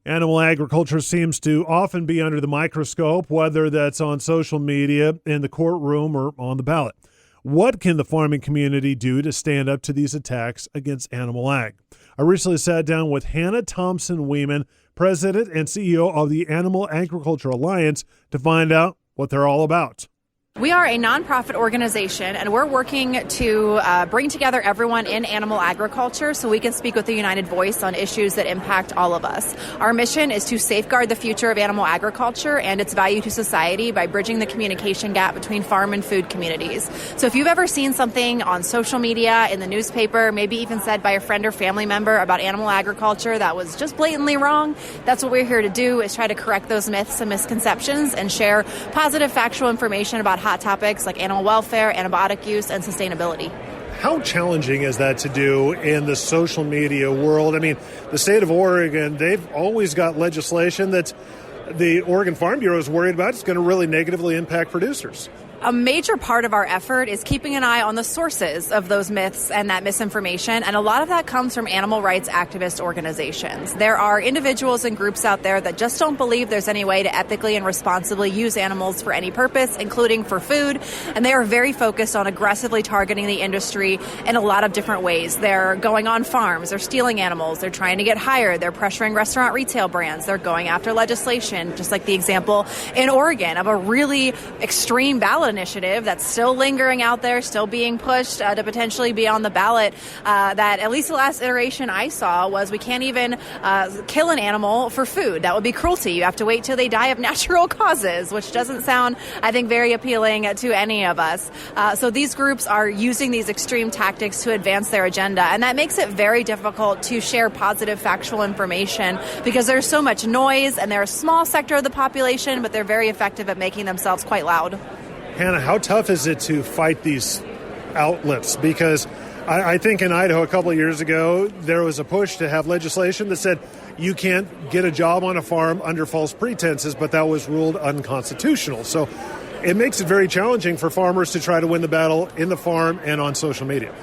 Animal agriculture seems to often be under the microscope, whether that's on social media, in the courtroom, or on the ballot. What can the farming community do to stand up to these attacks against animal ag? I recently sat down with Hannah Thompson-Weeman, President and CEO of the Animal Agriculture Alliance, to find out what they're all about. We are a nonprofit organization, and we're working to bring together everyone in animal agriculture so we can speak with a united voice on issues that impact all of us. Our mission is to safeguard the future of animal agriculture and its value to society by bridging the communication gap between farm and food communities. So if you've ever seen something on social media, in the newspaper, maybe even said by a friend or family member about animal agriculture that was just blatantly wrong, that's what we're here to do, is try to correct those myths and misconceptions and share positive factual information about hot topics like animal welfare, antibiotic use, and sustainability. How challenging is that to do in the social media world? I mean, the state of Oregon, they've always got legislation that the Oregon Farm Bureau is worried about. It's going to really negatively impact producers. A major part of our effort is keeping an eye on the sources of those myths and that misinformation, and a lot of that comes from animal rights activist organizations. There are individuals and groups out there that just don't believe there's any way to ethically and responsibly use animals for any purpose, including for food, and they are very focused on aggressively targeting the industry in a lot of different ways. They're going on farms, they're stealing animals, they're trying to get hired, they're pressuring restaurant retail brands, they're going after legislation, just like the example in Oregon of a really extreme ballot initiative that's still lingering out there, still being pushed to potentially be on the ballot, that at least the last iteration I saw was we can't even kill an animal for food. That would be cruelty. You have to wait till they die of natural causes, which doesn't sound, I think, very appealing to any of us. So these groups are using these extreme tactics to advance their agenda, and that makes it very difficult to share positive factual information because there's so much noise and they're a small sector of the population, but they're very effective at making themselves quite loud. Hannah, how tough is it to fight these outlets? Because I think in Idaho a couple of years ago, there was a push to have legislation that said you can't get a job on a farm under false pretenses, but that was ruled unconstitutional. So it makes it very challenging for farmers to try to win the battle in the farm and on social media.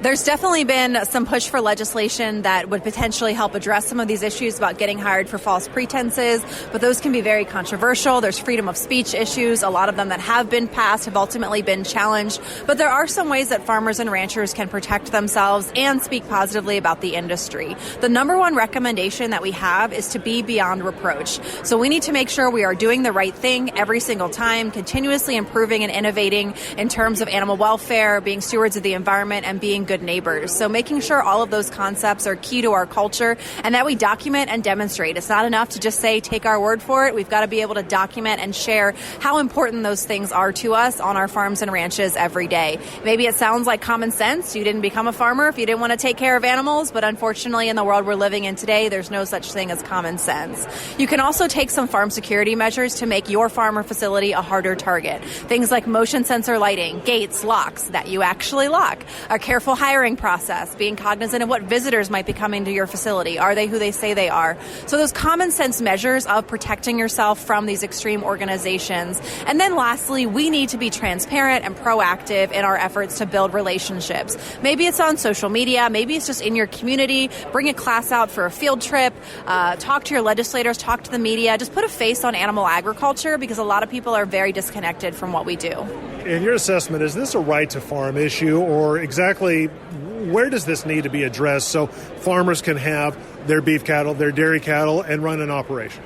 There's definitely been some push for legislation that would potentially help address some of these issues about getting hired for false pretenses, but those can be very controversial. There's freedom of speech issues. A lot of them that have been passed have ultimately been challenged, but there are some ways that farmers and ranchers can protect themselves and speak positively about the industry. The number one recommendation that we have is to be beyond reproach. So we need to make sure we are doing the right thing every single time, continuously improving and innovating in terms of animal welfare, being stewards of the environment, and being good neighbors. So making sure all of those concepts are key to our culture and that we document and demonstrate. It's not enough to just say, take our word for it. We've got to be able to document and share how important those things are to us on our farms and ranches every day. Maybe it sounds like common sense. You didn't become a farmer if you didn't want to take care of animals, but unfortunately in the world we're living in today, there's no such thing as common sense. You can also take some farm security measures to make your farm or facility a harder target. Things like motion sensor lighting, gates, locks that you actually lock, a careful hiring process, being cognizant of what visitors might be coming to your facility. Are they who they say they are? So those common sense measures of protecting yourself from these extreme organizations. And then lastly, we need to be transparent and proactive in our efforts to build relationships. Maybe it's on social media, maybe it's just in your community. Bring a class out for a field trip, talk to your legislators, talk to the media, just put a face on animal agriculture because a lot of people are very disconnected from what we do. In your assessment, is this a right to farm issue, or exactly where does this need to be addressed so farmers can have their beef cattle, their dairy cattle, and run an operation?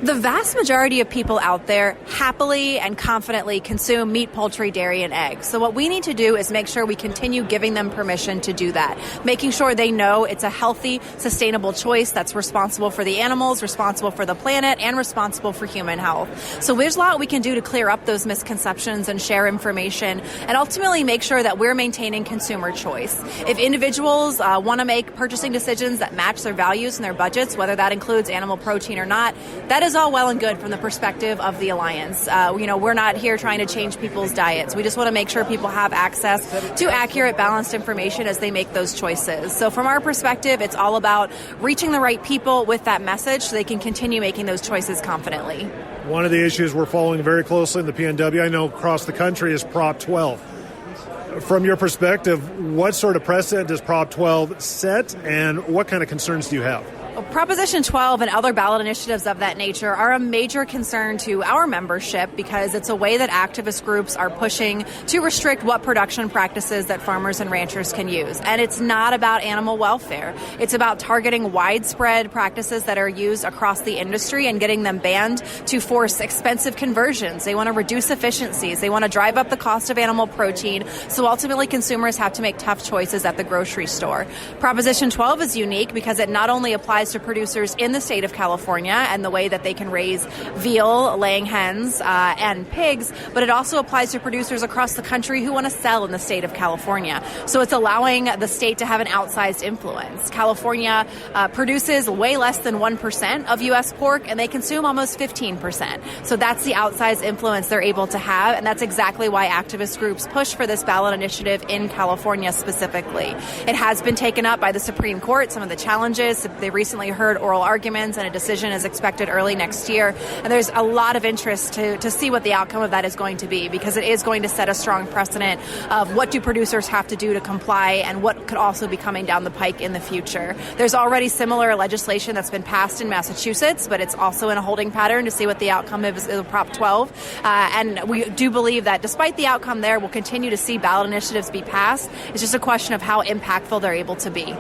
The vast majority of people out there happily and confidently consume meat, poultry, dairy, and eggs. So what we need to do is make sure we continue giving them permission to do that, making sure they know it's a healthy, sustainable choice that's responsible for the animals, responsible for the planet, and responsible for human health. So there's a lot we can do to clear up those misconceptions and share information and ultimately make sure that we're maintaining consumer choice. If individuals want to make purchasing decisions that match their values and their budgets, whether that includes animal protein or not, that is all well and good from the perspective of the Alliance. We're not here trying to change people's diets. We just want to make sure people have access to accurate, balanced information as they make those choices. So from our perspective, it's all about reaching the right people with that message so they can continue making those choices confidently. One of the issues we're following very closely in the PNW, I know across the country, is Prop 12. From your perspective, what sort of precedent does Prop 12 set, and what kind of concerns do you have? Proposition 12 and other ballot initiatives of that nature are a major concern to our membership because it's a way that activist groups are pushing to restrict what production practices that farmers and ranchers can use. And it's not about animal welfare. It's about targeting widespread practices that are used across the industry and getting them banned to force expensive conversions. They want to reduce efficiencies. They want to drive up the cost of animal protein. So ultimately, consumers have to make tough choices at the grocery store. Proposition 12 is unique because it not only applies to producers in the state of California and the way that they can raise veal, laying hens, and pigs, but it also applies to producers across the country who want to sell in the state of California. So it's allowing the state to have an outsized influence. California produces way less than 1% of U.S. pork, and they consume almost 15%. So that's the outsized influence they're able to have, and that's exactly why activist groups push for this ballot initiative in California specifically. It has been taken up by the Supreme Court, some of the challenges. They recently heard oral arguments, and a decision is expected early next year. And there's a lot of interest to see what the outcome of that is going to be, because it is going to set a strong precedent of what do producers have to do to comply and what could also be coming down the pike in the future. There's already similar legislation that's been passed in Massachusetts, but it's also in a holding pattern to see what the outcome is of Prop 12. And we do believe that despite the outcome there, we'll continue to see ballot initiatives be passed. It's just a question of how impactful they're able to be.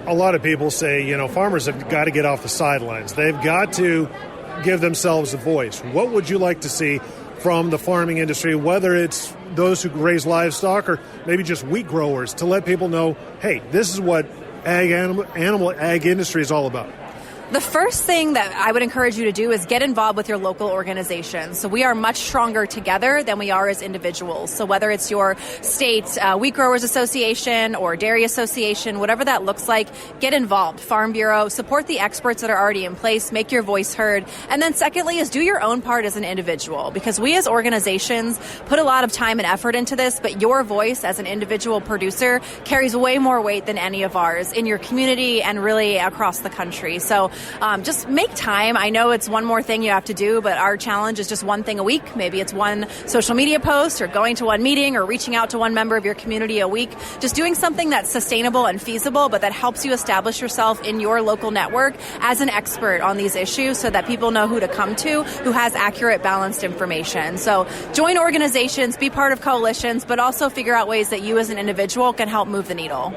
A lot of people say, farmers have got to get off the sidelines. They've got to give themselves a voice. What would you like to see from the farming industry, whether it's those who raise livestock or maybe just wheat growers, to let people know, hey, this is what animal ag industry is all about? The first thing that I would encourage you to do is get involved with your local organization. So we are much stronger together than we are as individuals. So whether it's your state wheat growers association or dairy association, whatever that looks like, get involved. Farm Bureau, support the experts that are already in place, make your voice heard. And then secondly is do your own part as an individual, because we as organizations put a lot of time and effort into this, but your voice as an individual producer carries way more weight than any of ours in your community and really across the country. So just make time. I know it's one more thing you have to do, but our challenge is just one thing a week. Maybe it's one social media post or going to one meeting or reaching out to one member of your community a week. Just doing something that's sustainable and feasible, but that helps you establish yourself in your local network as an expert on these issues so that people know who to come to, who has accurate, balanced information. So join organizations, be part of coalitions, but also figure out ways that you as an individual can help move the needle.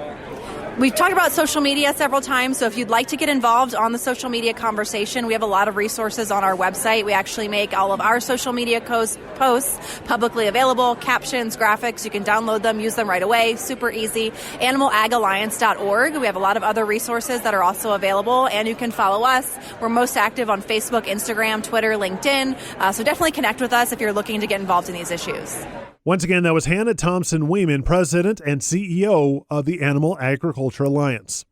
We've talked about social media several times, so if you'd like to get involved on the social media conversation, we have a lot of resources on our website. We actually make all of our social media posts publicly available, captions, graphics. You can download them, use them right away, super easy. AnimalAgAlliance.org. We have a lot of other resources that are also available, and you can follow us. We're most active on Facebook, Instagram, Twitter, LinkedIn, so definitely connect with us if you're looking to get involved in these issues. Once again, that was Hannah Thompson-Weeman, President and CEO of the Animal Agriculture Alliance.